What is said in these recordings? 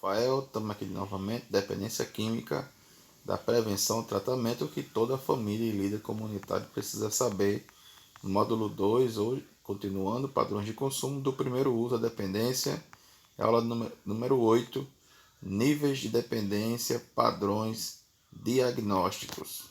Rafael, estamos aqui novamente, dependência química, da prevenção e tratamento que toda família e líder comunitário precisa saber. No módulo 2, hoje, continuando, padrões de consumo do primeiro uso, a dependência, aula número 8, níveis de dependência, padrões diagnósticos.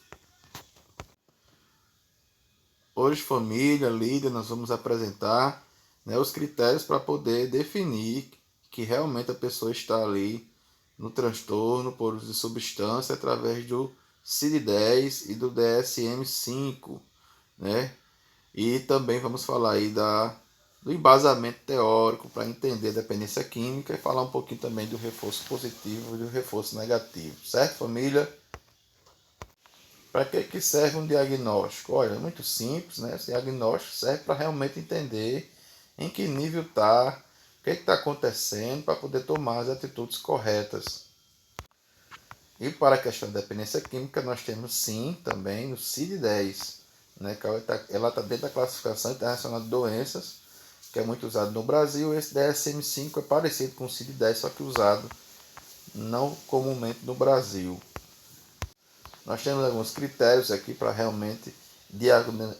Hoje, família, líder, nós vamos apresentar os critérios para poder definir que realmente a pessoa está ali no transtorno por uso de substância através do CID-10 e do DSM-5, né? E também vamos falar aí do embasamento teórico para entender a dependência química e falar um pouquinho também do reforço positivo e do reforço negativo, certo, família? Para que serve um diagnóstico? Olha, é muito simples, né? Esse diagnóstico serve para realmente entender em que nível está, o que está acontecendo para poder tomar as atitudes corretas. E para a questão da dependência química, nós temos sim também o CID-10, né? Que ela está dentro da classificação internacional de doenças, que é muito usado no Brasil. Esse DSM-5 é parecido com o CID-10, só que usado não comumente no Brasil. Nós temos alguns critérios aqui para realmente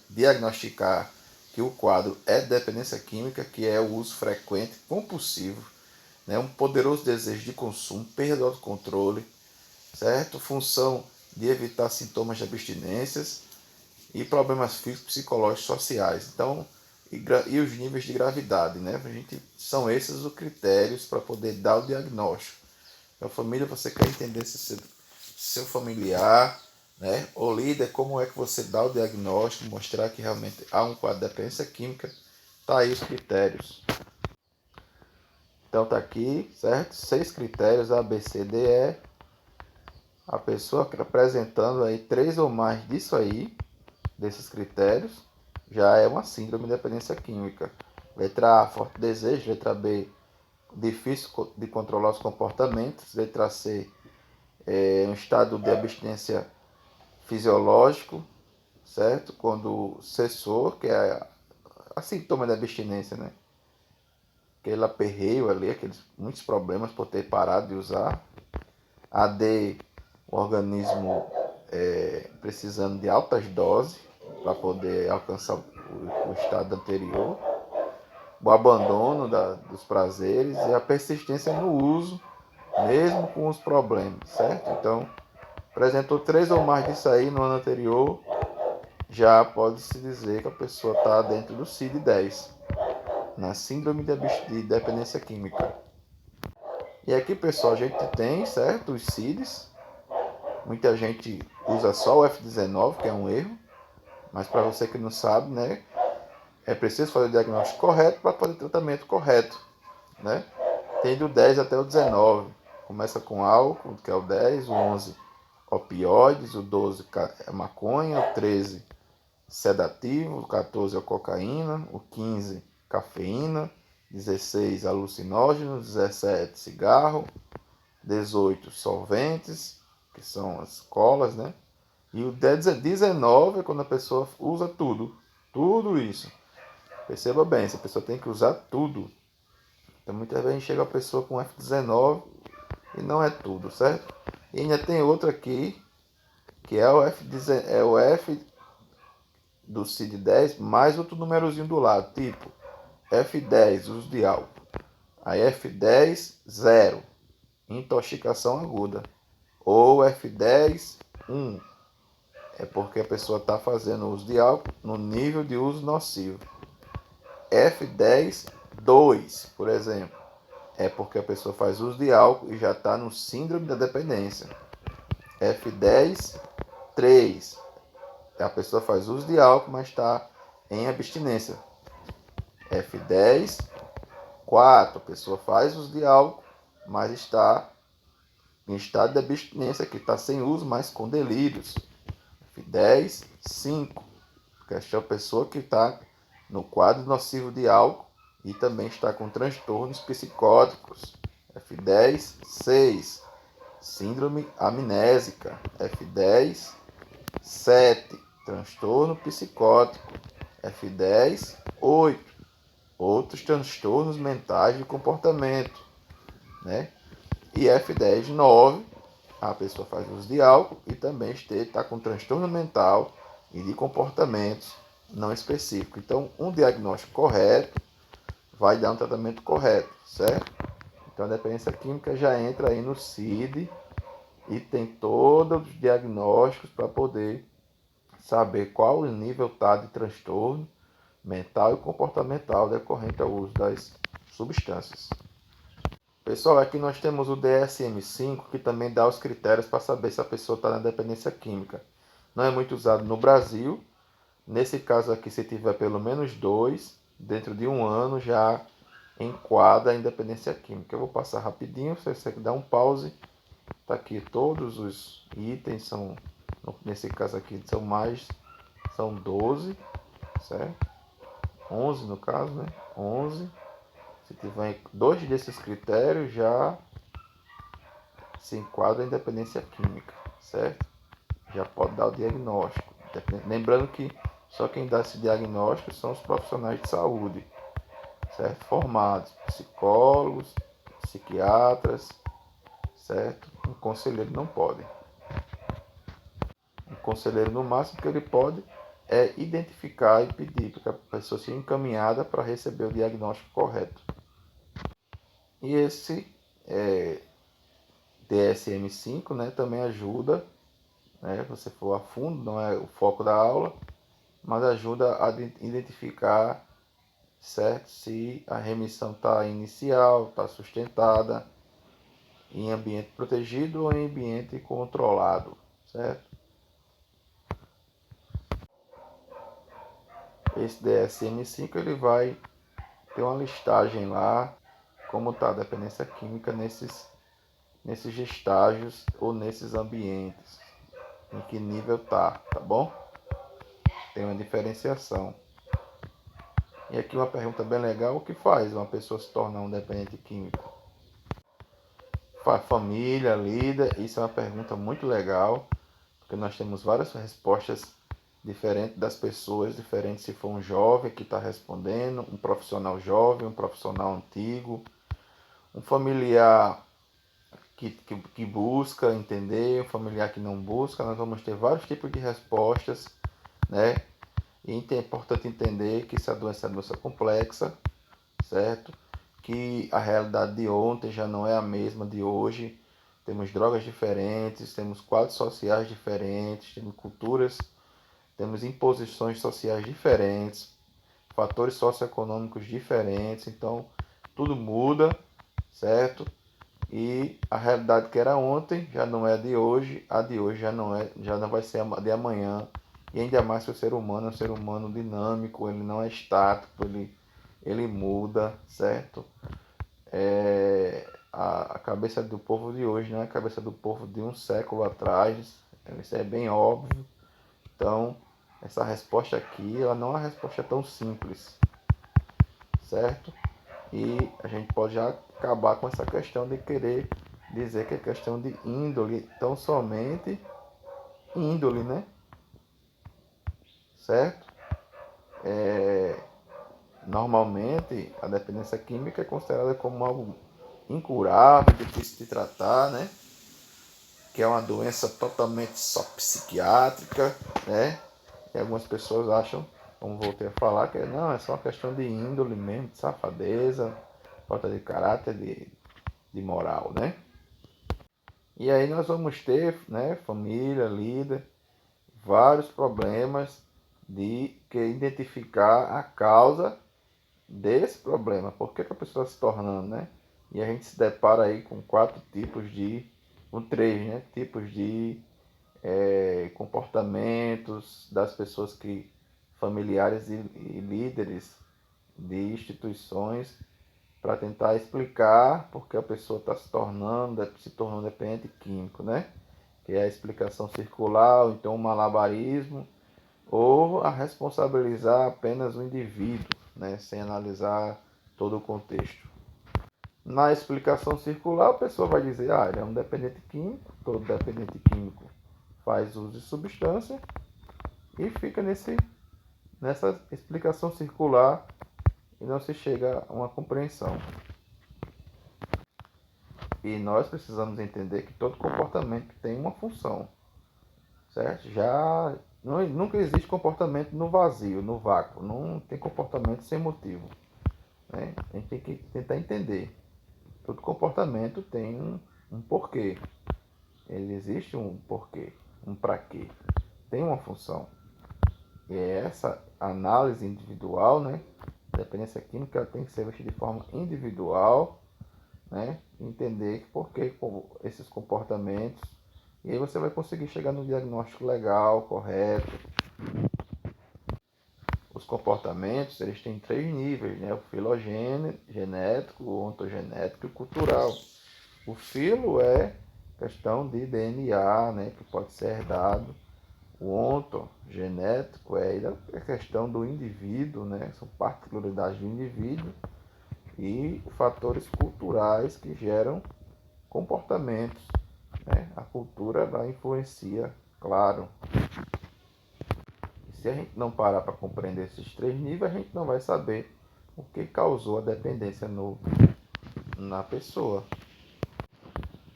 diagnosticar que o quadro é dependência química, que é o uso frequente, compulsivo, né? Um poderoso desejo de consumo, perda do autocontrole, certo? Função de evitar sintomas de abstinências e problemas físicos, psicológicos, sociais. Então, e os níveis de gravidade, né? São esses os critérios para poder dar o diagnóstico. Então, família, você quer entender se seu familiar, né, ou líder, como é que você dá o diagnóstico, mostrar que realmente há um quadro de dependência química, tá aí os critérios. Então tá aqui, certo? 6 critérios, A, B, C, D, E. A pessoa apresentando aí 3 ou mais disso aí, desses critérios, já é uma síndrome de dependência química. Letra A, forte desejo. Letra B, difícil de controlar os comportamentos. Letra C, um estado de abstinência fisiológico, certo? Quando cessou, que é a sintoma da abstinência, né? Aquele aperreio ali, muitos problemas por ter parado de usar. A D, o organismo precisando de altas doses para poder alcançar o estado anterior. O abandono dos prazeres e a persistência no uso, mesmo com os problemas, certo? Então, apresentou 3 ou mais disso aí no ano anterior, já pode-se dizer que a pessoa está dentro do CID-10, na síndrome de dependência química. E aqui, pessoal, a gente tem, certo, os CIDs. Muita gente usa só o F19, que é um erro, mas para você que não sabe, né, é preciso fazer o diagnóstico correto para fazer o tratamento correto, né? Tem do 10 até o 19. Começa com álcool, que é o 10, o 11 opioides, o 12 é maconha, o 13 sedativo, o 14 é cocaína, o 15 cafeína, 16 alucinógenos, 17 cigarro, 18 solventes, que são as colas, né? E o 19 é quando a pessoa usa tudo isso. Perceba bem, essa pessoa tem que usar tudo. Então muitas vezes chega a pessoa com F19 e não é tudo, certo? E ainda tem outro aqui, que é o F do CID-10 mais outro númerozinho do lado, tipo F10, uso de álcool. Aí F10, 0, intoxicação aguda. Ou F10, 1, é porque a pessoa está fazendo uso de álcool no nível de uso nocivo. F10, 2, por exemplo, é porque a pessoa faz uso de álcool e já está no síndrome da dependência. F10, 3, a pessoa faz uso de álcool, mas está em abstinência. F10, 4, a pessoa faz uso de álcool, mas está em estado de abstinência, que está sem uso, mas com delírios. F10, 5, que é a pessoa que está no quadro nocivo de álcool e também está com transtornos psicóticos. F10, 6, síndrome amnésica. F10, 7, transtorno psicótico. F10, 8, outros transtornos mentais de comportamento, né? E F10, 9, a pessoa faz uso de álcool e também está com transtorno mental e de comportamentos não específicos. Então, um diagnóstico correto vai dar um tratamento correto, certo? Então, a dependência química já entra aí no CID e tem todos os diagnósticos para poder saber qual o nível está de transtorno mental e comportamental decorrente ao uso das substâncias. Pessoal, aqui nós temos o DSM-5, que também dá os critérios para saber se a pessoa está na dependência química. Não é muito usado no Brasil. Nesse caso aqui, se tiver pelo menos 2, dentro de um ano já enquadra a independência química. Eu vou passar rapidinho, se você dar um pause. Está aqui todos os itens, nesse caso aqui são 12, certo? 11 no caso, né? 11. Se tiver 2 desses critérios, já se enquadra a independência química, certo? Já pode dar o diagnóstico. Lembrando que só quem dá esse diagnóstico são os profissionais de saúde, certo? Formados, psicólogos, psiquiatras, certo? Um conselheiro não pode. Um conselheiro, no máximo que ele pode é identificar e pedir para que a pessoa seja encaminhada para receber o diagnóstico correto. E esse DSM-5, né, também ajuda, né, você for a fundo, não é o foco da aula, mas ajuda a identificar, certo, se a remissão está inicial, está sustentada, em ambiente protegido ou em ambiente controlado, certo? Esse DSM-5 ele vai ter uma listagem lá, como está a dependência química nesses estágios ou nesses ambientes, em que nível tá bom? Tem uma diferenciação. E aqui uma pergunta bem legal: o que faz uma pessoa se tornar um dependente químico? Família, líder? Isso é uma pergunta muito legal, porque nós temos várias respostas diferentes das pessoas, diferentes se for um jovem que está respondendo, um profissional jovem, um profissional antigo, um familiar que busca entender, um familiar que não busca. Nós vamos ter vários tipos de respostas, né? E é importante entender que essa doença é uma doença complexa, certo? Que a realidade de ontem já não é a mesma de hoje. Temos drogas diferentes, temos quadros sociais diferentes, temos culturas, temos imposições sociais diferentes, fatores socioeconômicos diferentes. Então, tudo muda, certo? E a realidade que era ontem já não é a de hoje, a de hoje já não vai ser a de amanhã. E ainda mais que o ser humano é um ser humano dinâmico, ele não é estático, ele muda, certo? A cabeça do povo de hoje não é a cabeça do povo de um século atrás, isso é bem óbvio. Então, essa resposta aqui, ela não é uma resposta tão simples, certo? E a gente pode já acabar com essa questão de querer dizer que é questão de índole, tão somente índole, né? Certo? Normalmente, a dependência química é considerada como algo incurável, difícil de tratar, né? Que é uma doença totalmente só psiquiátrica, né? E algumas pessoas acham, como voltei a falar, que não, é só uma questão de índole mesmo, de safadeza, falta de caráter, de moral, né? E aí nós vamos ter, né, família, líder, vários problemas de que identificar a causa desse problema. Por que a pessoa está se tornando, né? E a gente se depara aí com 4 tipos com 3, né, tipos de comportamentos das pessoas familiares e líderes de instituições, para tentar explicar porque a pessoa está se tornando dependente químico, né? Que é a explicação circular, ou então o malabarismo, ou a responsabilizar apenas o indivíduo, né? Sem analisar todo o contexto. Na explicação circular, a pessoa vai dizer, ele é um dependente químico, todo dependente químico faz uso de substância, e fica nessa explicação circular e não se chega a uma compreensão. E nós precisamos entender que todo comportamento tem uma função, certo? Já nunca existe comportamento no vazio, no vácuo. Não tem comportamento sem motivo, né? A gente tem que tentar entender. Todo comportamento tem um porquê. Ele existe um porquê, um para quê. Tem uma função. E é essa análise individual, né? A dependência química ela tem que ser vista de forma individual, né? Entender por que esses comportamentos. E aí você vai conseguir chegar no diagnóstico legal, correto. Os comportamentos, eles têm três níveis, né? O filogenético, o ontogenético e o cultural. O filo é questão de DNA, né? Que pode ser herdado. O ontogenético é a questão do indivíduo, né? São particularidades do indivíduo e fatores culturais que geram comportamentos, né? A cultura ela influencia, claro. E se a gente não parar para compreender esses três níveis, a gente não vai saber o que causou a dependência na pessoa.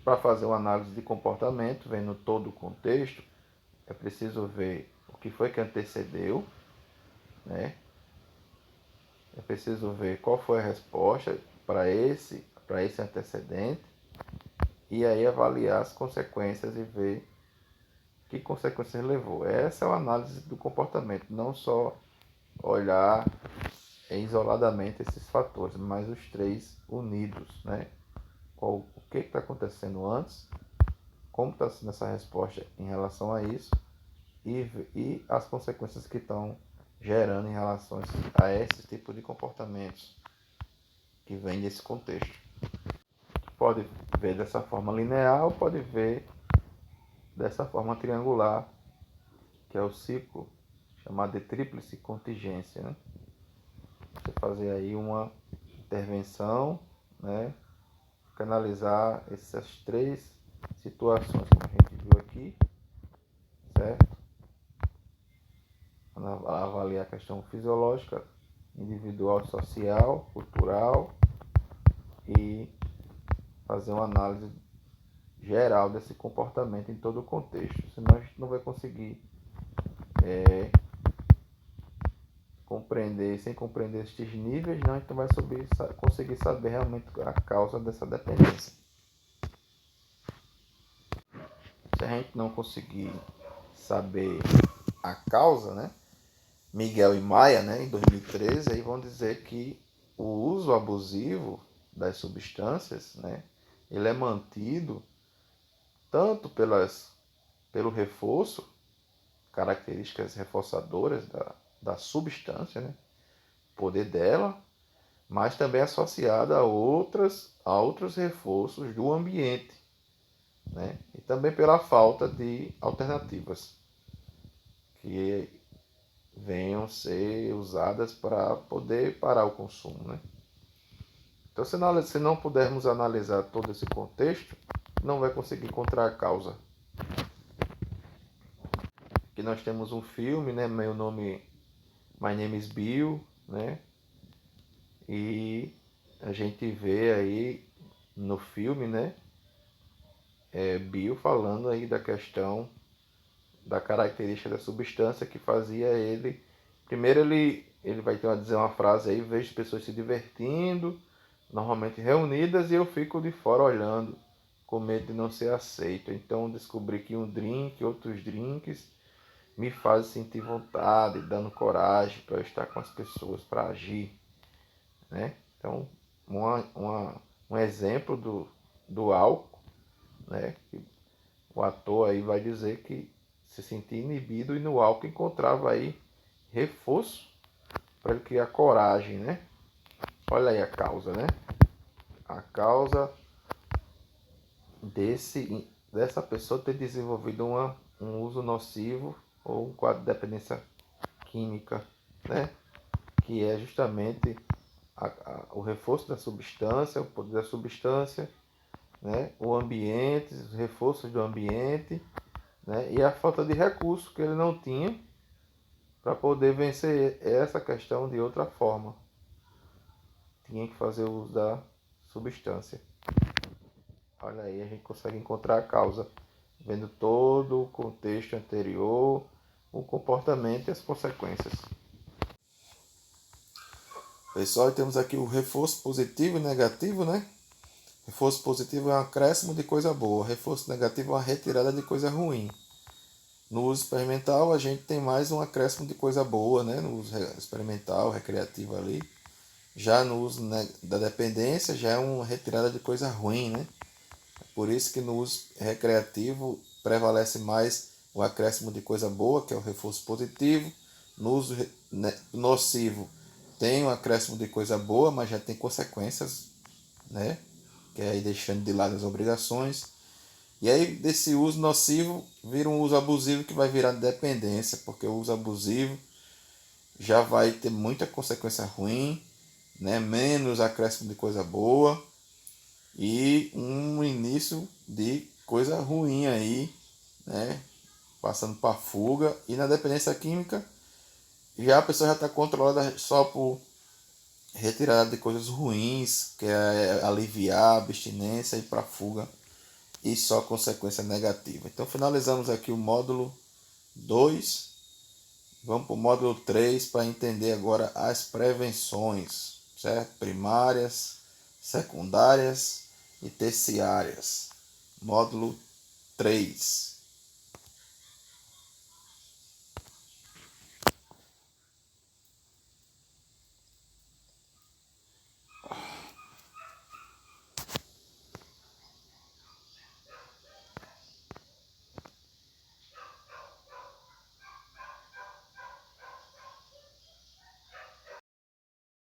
Para fazer uma análise de comportamento, vendo todo o contexto, é preciso ver o que foi que antecedeu, né? É preciso ver qual foi a resposta para esse antecedente e aí avaliar as consequências e ver que consequências levou. Essa é a análise do comportamento, não só olhar isoladamente esses fatores, mas os três unidos, né? O que está acontecendo antes, como está sendo essa resposta em relação a isso e as consequências que estão gerando em relação a esse tipo de comportamentos que vem desse contexto. Pode ver dessa forma linear ou pode ver dessa forma triangular, que é o ciclo chamado de tríplice contingência, né? Você fazer aí uma intervenção, né? Canalizar essas três situações que a gente viu aqui, certo? Avaliar a questão fisiológica, individual, social, cultural e fazer uma análise geral desse comportamento em todo o contexto. Senão a gente não vai conseguir compreender, sem compreender estes níveis, não, a gente não vai conseguir saber realmente a causa dessa dependência. Se a gente não conseguir saber a causa, né? Miguel e Maia, né, em 2013, aí vão dizer que o uso abusivo das substâncias, né, ele é mantido tanto pelo reforço, características reforçadoras da substância, né, poder dela, mas também associada a outros reforços do ambiente, né, e também pela falta de alternativas que venham ser usadas para poder parar o consumo, né? Então, se não pudermos analisar todo esse contexto, não vai conseguir encontrar a causa. Aqui nós temos um filme, né? My Name is Bill, né? E a gente vê aí no filme, né? Bill falando aí da questão da característica da substância que fazia ele. Primeiro ele vai dizer uma frase aí, vejo pessoas se divertindo, normalmente reunidas, e eu fico de fora olhando, com medo de não ser aceito. Então descobri que um drink, outros drinks, me fazem sentir vontade, dando coragem para eu estar com as pessoas, para agir, né? Então, um exemplo do álcool, né? O ator aí vai dizer que se sentia inibido e no álcool encontrava aí reforço para ele criar coragem, né? Olha aí a causa, né? A causa dessa pessoa ter desenvolvido um uso nocivo ou um quadro de dependência química, né? Que é justamente o reforço da substância, o poder da substância, né? O ambiente, os reforços do ambiente, né? E a falta de recurso que ele não tinha para poder vencer essa questão de outra forma. Tinha que fazer uso da substância. Olha aí, a gente consegue encontrar a causa, vendo todo o contexto anterior, o comportamento e as consequências. Pessoal, temos aqui o reforço positivo e negativo, né? Reforço positivo é um acréscimo de coisa boa, reforço negativo é uma retirada de coisa ruim. No uso experimental, a gente tem mais um acréscimo de coisa boa, né? No uso experimental, recreativo ali. Já no uso da dependência, já é uma retirada de coisa ruim, né? Por isso que no uso recreativo prevalece mais o acréscimo de coisa boa, que é o reforço positivo. No uso nocivo tem um acréscimo de coisa boa, mas já tem consequências, né? Que é aí deixando de lado as obrigações. E aí desse uso nocivo vira um uso abusivo que vai virar dependência, porque o uso abusivo já vai ter muita consequência ruim, né? Menos acréscimo de coisa boa e um início de coisa ruim aí, né? Passando para fuga. E na dependência química já a pessoa já está controlada só por retirada de coisas ruins, que é aliviar a abstinência e para fuga e só consequência negativa. Então finalizamos aqui o módulo 2. Vamos para o módulo 3 para entender agora as prevenções, certo? Primárias, secundárias e terciárias. Módulo 3.